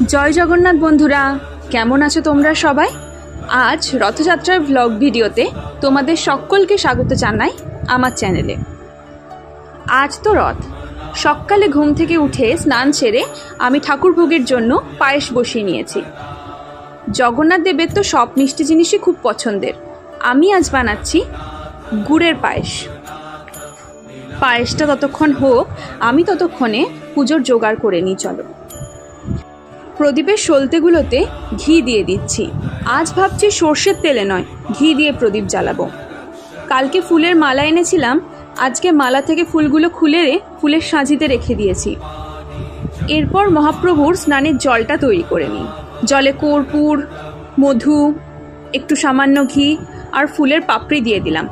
জয় জগন্নাথ বন্ধুরা, কেমন আছো তোমরা সবাই? আজ রথযাত্রার ব্লগ ভিডিওতে তোমাদের সকলকে স্বাগত জানাই আমার চ্যানেলে। আজ তো রথ। সকালে ঘুম থেকে উঠে স্নান সেরে আমি ঠাকুর ভোগের জন্য পায়েস বসিয়ে নিয়েছি। জগন্নাথ দেবের তো সব মিষ্টি জিনিসই খুব পছন্দের। আমি আজ বানাচ্ছি গুড়ের পায়েস। পায়েসটা ততক্ষণ হোক, আমি ততক্ষণে পুজোর জোগাড় করে নিই। চলো, প্রদীপের সলতেগুলোতে ঘি দিয়ে দিচ্ছি। আজ ভাবছি সর্ষের তেলে নয়, ঘি দিয়ে প্রদীপ জ্বালাবো। কালকে ফুলের মালা এনেছিলাম, আজকে মালা থেকে ফুলগুলো খুলে ফুলের সাজিতে রেখে দিয়েছি। এরপর মহাপ্রভুর স্নানের জলটা তৈরি করে নিই। জলে কর্পূর, মধু, একটু সামান্য ঘি আর ফুলের পাপড়ি দিয়ে দিলাম।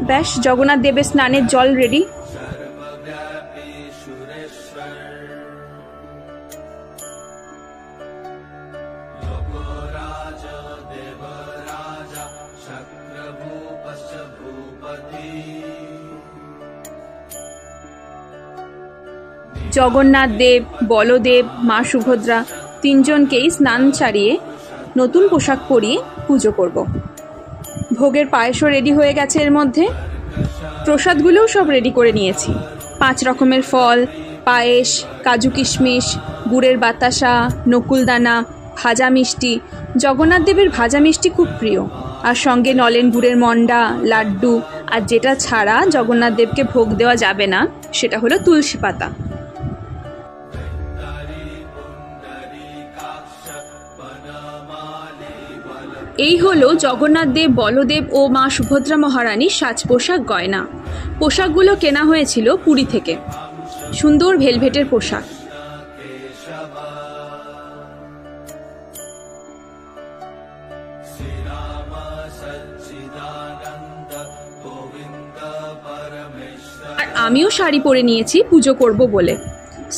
ব্যাস, জগন্নাথ দেবের স্নানের জল রেডি। জগন্নাথ দেব, বলদেব, মা সুভদ্রা তিনজনকেই স্নান সারিয়ে নতুন পোশাক পরিয়ে পুজো করব। ভোগের পায়েসও রেডি হয়ে গেছে। এর মধ্যে প্রসাদগুলোও সব রেডি করে নিয়েছি। 5 রকমের ফল, পায়েস, কাজু কিশমিশ, গুড়ের বাতাসা, নকুলদানা, ভাজা মিষ্টি। জগন্নাথ দেবের ভাজা মিষ্টি খুব প্রিয়। আর সঙ্গে নলেন গুড়ের মন্ডা, লাড্ডু। আর যেটা ছাড়া জগন্নাথ দেবকে ভোগ দেওয়া যাবে না, সেটা হলো তুলসী পাতা। এই হলো জগন্নাথ দেব, বলদেব ও মা সুভদ্রা মহারানীর সাজ পোশাক গয়না। পোশাকগুলো কেনা হয়েছিল পুরী থেকে। সুন্দর ভেলভেটের পোশাক। আর আমিও শাড়ি পরে নিয়েছি পুজো করব বলে।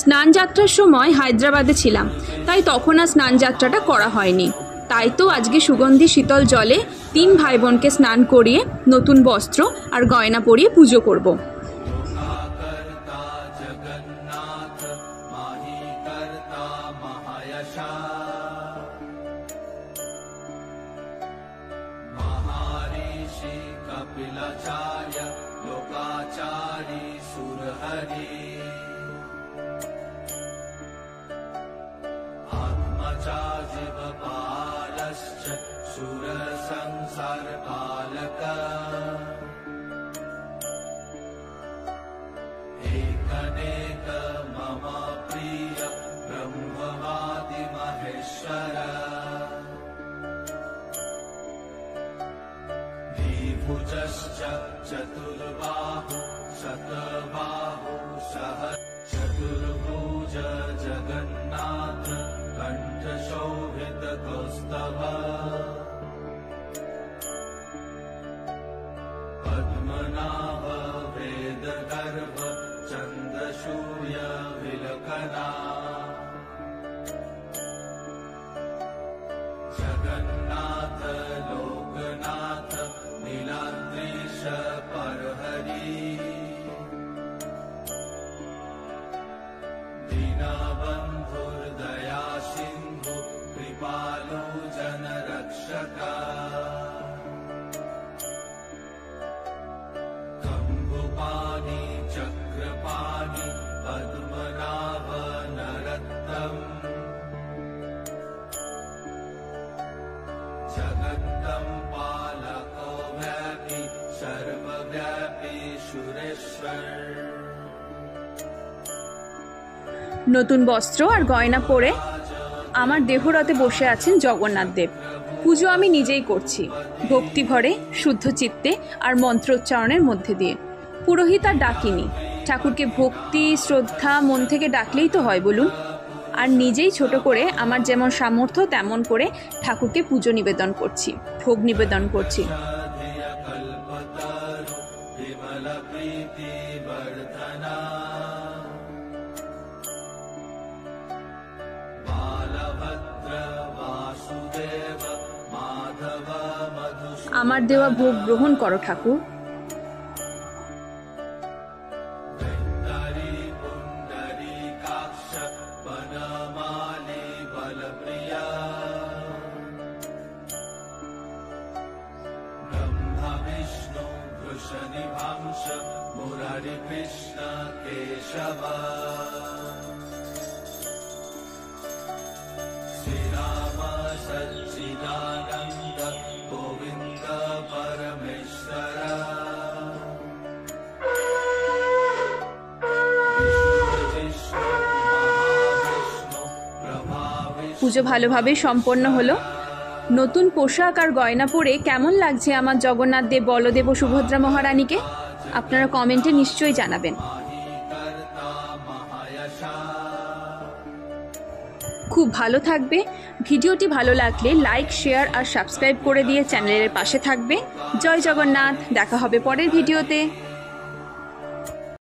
স্নান যাত্রার সময় হায়দ্রাবাদে ছিলাম, তাই তখন আর স্নান যাত্রাটা করা হয়নি। তাই তো আজকে সুগন্ধি শীতল জলে 3 ভাই বোনকে স্নান করিয়ে নতুন বস্ত্র আর গয়না পরিয়ে পুজো করব। चतुर्बाहु शतबाहु चतुर्भुज जगन्नाथ कंठ शोभित कौस्तभ पद्मनाभ वेद गर्भ चंद्रशूय विलकना जगन्नाथ लोकनाथ नीलाद्रीश परहरि दीनबन्धुर्दया सिन्धु कृपालु जनरक्षक कम्बुपाणि चक्रपाणि पद्मनाभ नरत्तम जगत्तं पालको व्यापी सर्वव्यापी सुरेश्वर। নতুন বস্ত্র আর গয়না পরে আমার দেহরথে বসে আছেন জগন্নাথ দেব। পুজো আমি নিজেই করছি, ভক্তি ভরে, শুদ্ধ চিত্তে আর মন্ত্রোচ্চারণের মধ্যে দিয়ে। পুরোহিত আর ডাকিনি। ঠাকুরকে ভক্তি শ্রদ্ধা মন থেকে ডাকলেই তো হয় বলুন। আর নিজেই ছোট করে আমার যেমন সামর্থ্য তেমন করে ঠাকুরকে পুজো নিবেদন করছি, ভোগ নিবেদন করছি। আমার দেওয়া ভোগ গ্রহণ করো ঠাকুর। पुंडरीकाक्ष वनमाली कृष्ण केशव श्रीराम सच्चिदानन्द गोविन्द परमेश्वर পুজো ভালোভাবে সম্পন্ন হলো। নতুন পোশাক আর গয়না পরে কেমন লাগছে আমার জগন্নাথ দেব, বলদেব ও সুভদ্রা মহারানীকে আপনারা কমেন্টে নিশ্চয়ই জানাবেন। খুব ভালো থাকবে। ভিডিওটি ভালো লাগলে লাইক, শেয়ার আর সাবস্ক্রাইব করে দিয়ে চ্যানেলের পাশে থাকবে। জয় জগন্নাথ। দেখা হবে পরের ভিডিওতে।